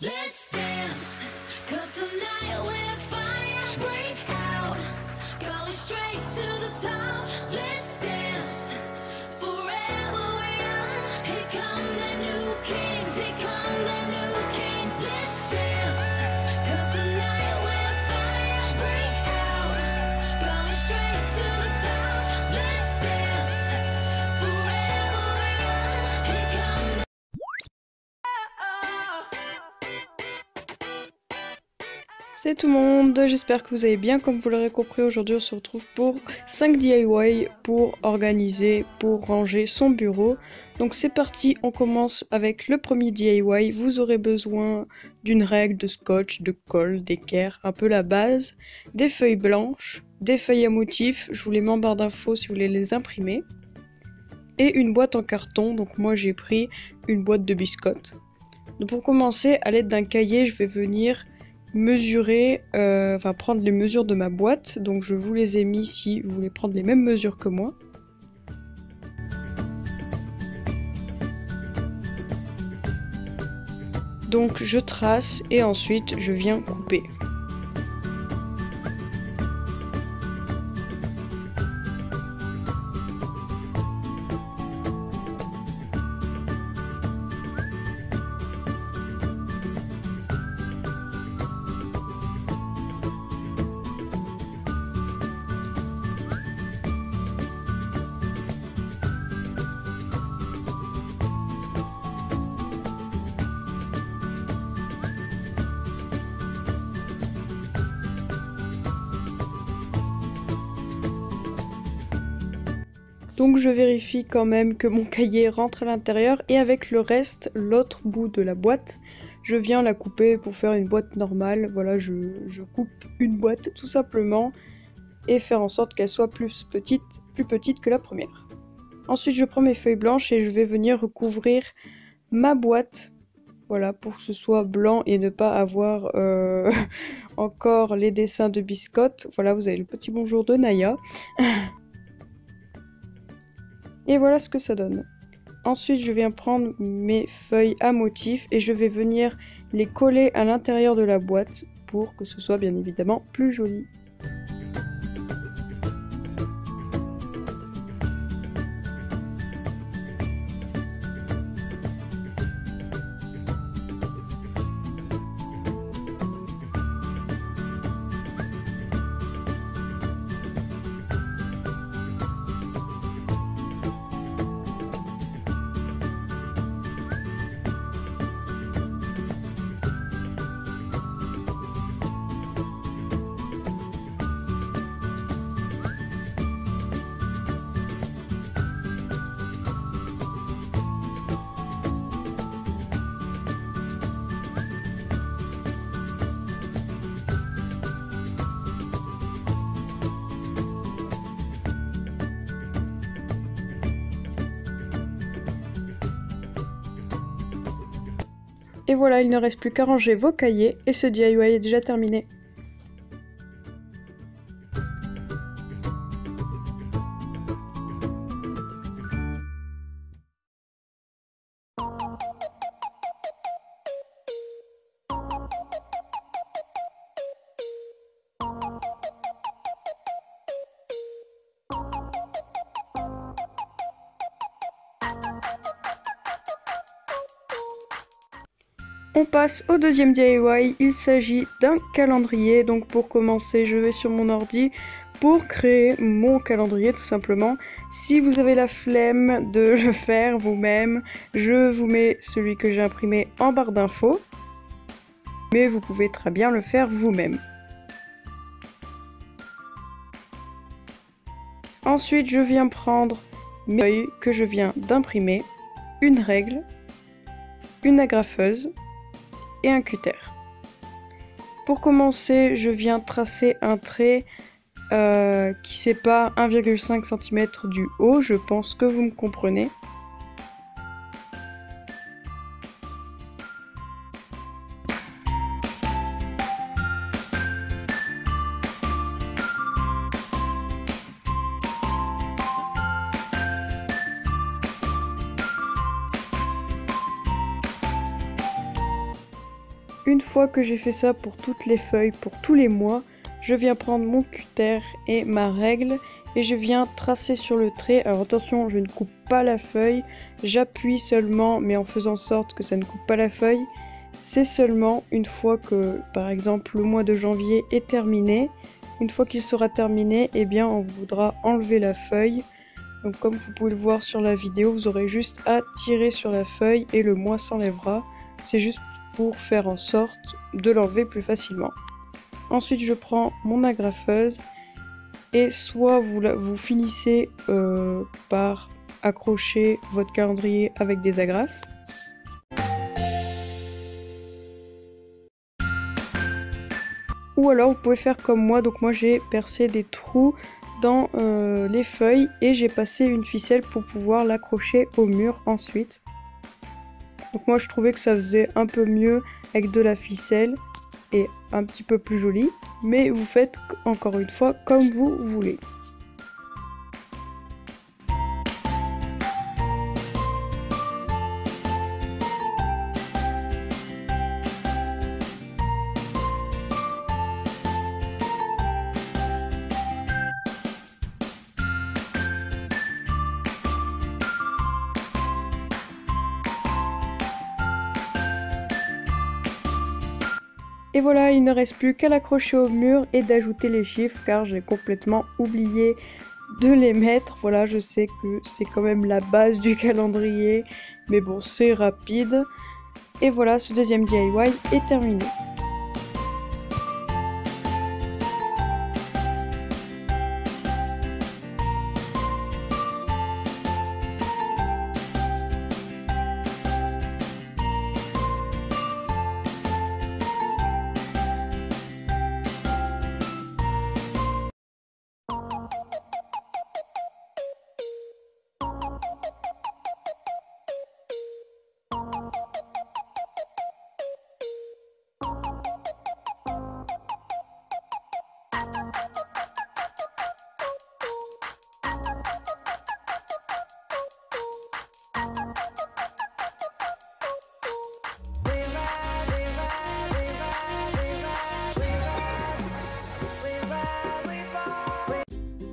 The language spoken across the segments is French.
Let's dance, 'cause tonight we're fire, break out, going straight to the top. Let's dance, forever young. Here come the new kings, here come the new king. Let's dance, 'cause tonight we're fire, break out, going straight to the top. Let's dance, forever young. Here come Salut tout le monde, j'espère que vous allez bien. Comme vous l'aurez compris, aujourd'hui on se retrouve pour 5 DIY pour organiser, pour ranger son bureau. Donc c'est parti, on commence avec le premier DIY. Vous aurez besoin d'une règle, de scotch, de colle, d'équerre, un peu la base, des feuilles blanches, des feuilles à motifs, je vous les mets en barre d'infos si vous voulez les imprimer, et une boîte en carton. Donc moi j'ai pris une boîte de biscottes. Donc pour commencer, à l'aide d'un cahier, je vais venir mesurer, prendre les mesures de ma boîte. Donc je vous les ai mis si vous voulez prendre les mêmes mesures que moi. Donc je trace et ensuite je viens couper. Donc je vérifie quand même que mon cahier rentre à l'intérieur et avec le reste, l'autre bout de la boîte, je viens la couper pour faire une boîte normale. Voilà, je coupe une boîte tout simplement et faire en sorte qu'elle soit plus petite que la première. Ensuite je prends mes feuilles blanches et je vais venir recouvrir ma boîte, voilà, pour que ce soit blanc et ne pas avoir encore les dessins de biscottes. Voilà, vous avez le petit bonjour de Naya. Et voilà ce que ça donne. Ensuite, je viens prendre mes feuilles à motifs et je vais venir les coller à l'intérieur de la boîte pour que ce soit bien évidemment plus joli. Et voilà, il ne reste plus qu'à ranger vos cahiers et ce DIY est déjà terminé. On passe au deuxième DIY, il s'agit d'un calendrier. Donc pour commencer, je vais sur mon ordi pour créer mon calendrier tout simplement. Si vous avez la flemme de le faire vous-même, je vous mets celui que j'ai imprimé en barre d'infos. Mais vous pouvez très bien le faire vous-même. Ensuite, je viens prendre mes feuilles que je viens d'imprimer, une règle, une agrafeuse et un cutter. Pour commencer, je viens tracer un trait qui sépare 1,5 cm du haut, je pense que vous me comprenez. Une fois que j'ai fait ça pour toutes les feuilles, pour tous les mois, je viens prendre mon cutter et ma règle et je viens tracer sur le trait. Alors attention, je ne coupe pas la feuille, j'appuie seulement, mais en faisant en sorte que ça ne coupe pas la feuille. C'est seulement une fois que, par exemple, le mois de janvier est terminé. Une fois qu'il sera terminé, eh bien, on voudra enlever la feuille. Donc comme vous pouvez le voir sur la vidéo, vous aurez juste à tirer sur la feuille et le mois s'enlèvera. C'est juste pour faire en sorte de l'enlever plus facilement. Ensuite, je prends mon agrafeuse et soit vous finissez par accrocher votre calendrier avec des agrafes. Ou alors vous pouvez faire comme moi, donc moi j'ai percé des trous dans les feuilles et j'ai passé une ficelle pour pouvoir l'accrocher au mur ensuite. Donc moi je trouvais que ça faisait un peu mieux avec de la ficelle et un petit peu plus joli, mais vous faites encore une fois comme vous voulez. Et voilà, il ne reste plus qu'à l'accrocher au mur et d'ajouter les chiffres car j'ai complètement oublié de les mettre. Voilà, je sais que c'est quand même la base du calendrier, mais bon, c'est rapide. Et voilà, ce deuxième DIY est terminé.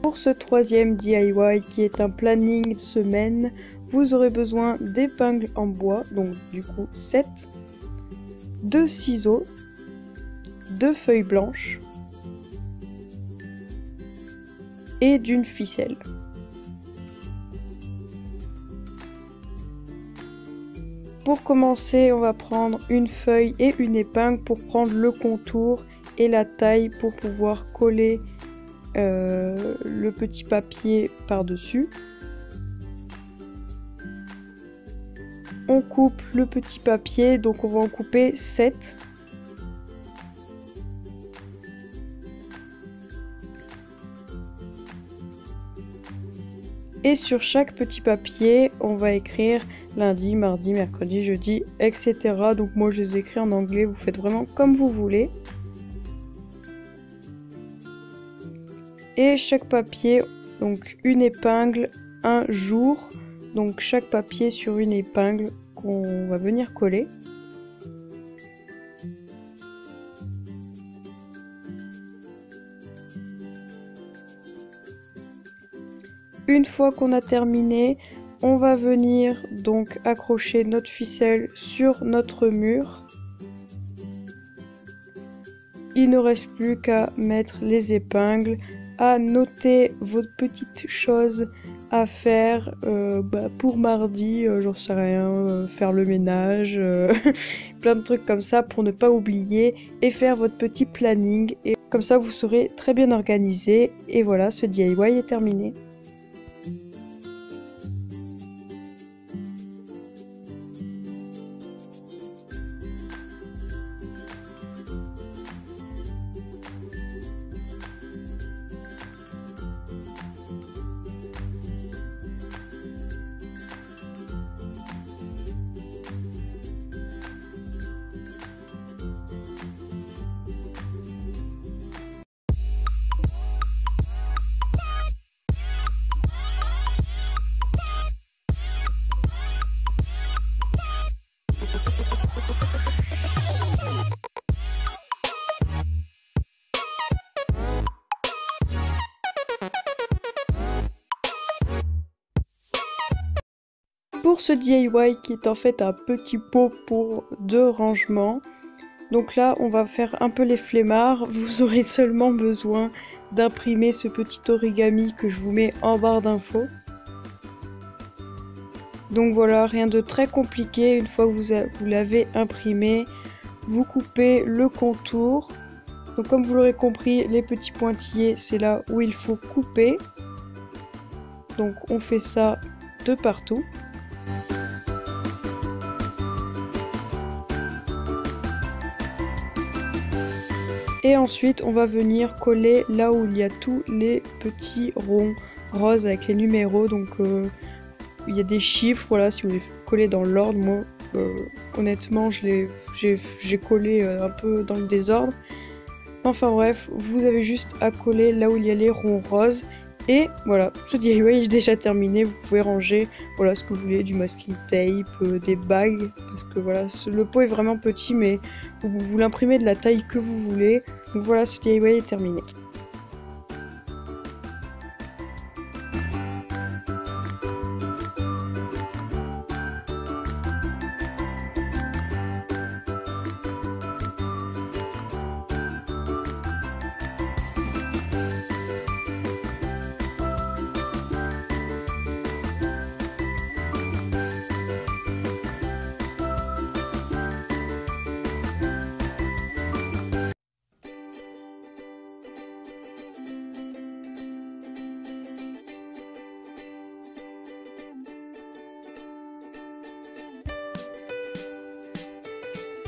Pour ce troisième DIY qui est un planning semaine, vous aurez besoin d'épingles en bois, donc du coup 7, de ciseaux, de feuilles blanches et d'une ficelle. Pour commencer, on va prendre une feuille et une épingle pour prendre le contour et la taille pour pouvoir coller le petit papier par-dessus. On coupe le petit papier, donc on va en couper 7. Et sur chaque petit papier, on va écrire lundi, mardi, mercredi, jeudi, etc. Donc moi je les écris en anglais, vous faites vraiment comme vous voulez. Et chaque papier, donc une épingle, un jour. Donc chaque papier sur une épingle qu'on va venir coller. Une fois qu'on a terminé, on va venir donc accrocher notre ficelle sur notre mur. Il ne reste plus qu'à mettre les épingles, à noter vos petites choses à faire pour mardi, j'en sais rien, faire le ménage, plein de trucs comme ça pour ne pas oublier et faire votre petit planning. Et comme ça vous serez très bien organisé. Et voilà, ce DIY est terminé. pour ce DIY qui est en fait un petit pot pour 2 rangements. Donc là, on va faire un peu les flemmards. Vous aurez seulement besoin d'imprimer ce petit origami que je vous mets en barre d'infos. Donc voilà, rien de très compliqué. Une fois que vous l'avez imprimé, vous coupez le contour. Donc comme vous l'aurez compris, les petits pointillés, c'est là où il faut couper. Donc on fait ça de partout. Et ensuite, on va venir coller là où il y a tous les petits ronds roses avec les numéros. Donc il y a des chiffres, voilà, si vous voulez coller dans l'ordre. Moi, honnêtement, j'ai collé un peu dans le désordre. Enfin bref, vous avez juste à coller là où il y a les ronds roses. Et voilà, ce DIY est déjà terminé. Vous pouvez ranger voilà, ce que vous voulez, du masking tape, des bagues. Parce que voilà, le pot est vraiment petit, mais vous l'imprimez de la taille que vous voulez. Donc voilà, ce DIY est terminé.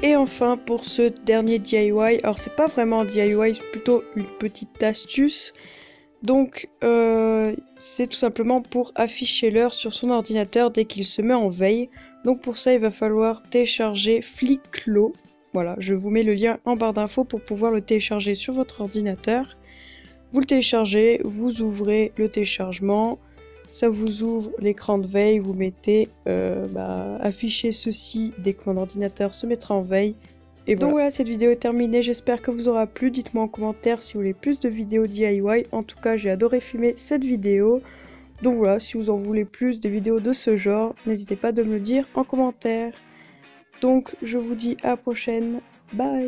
Et enfin pour ce dernier DIY, alors c'est pas vraiment un DIY, c'est plutôt une petite astuce. Donc c'est tout simplement pour afficher l'heure sur son ordinateur dès qu'il se met en veille. Donc pour ça il va falloir télécharger Flicklo. Voilà, je vous mets le lien en barre d'infos pour pouvoir le télécharger sur votre ordinateur. Vous le téléchargez, vous ouvrez le téléchargement. Ça vous ouvre l'écran de veille, vous mettez afficher ceci dès que mon ordinateur se mettra en veille. Et voilà. Donc voilà, cette vidéo est terminée, j'espère que vous aura plu. Dites-moi en commentaire si vous voulez plus de vidéos DIY. En tout cas, j'ai adoré filmer cette vidéo. Donc voilà, si vous en voulez plus de vidéos de ce genre, n'hésitez pas de me le dire en commentaire. Donc je vous dis à la prochaine, bye!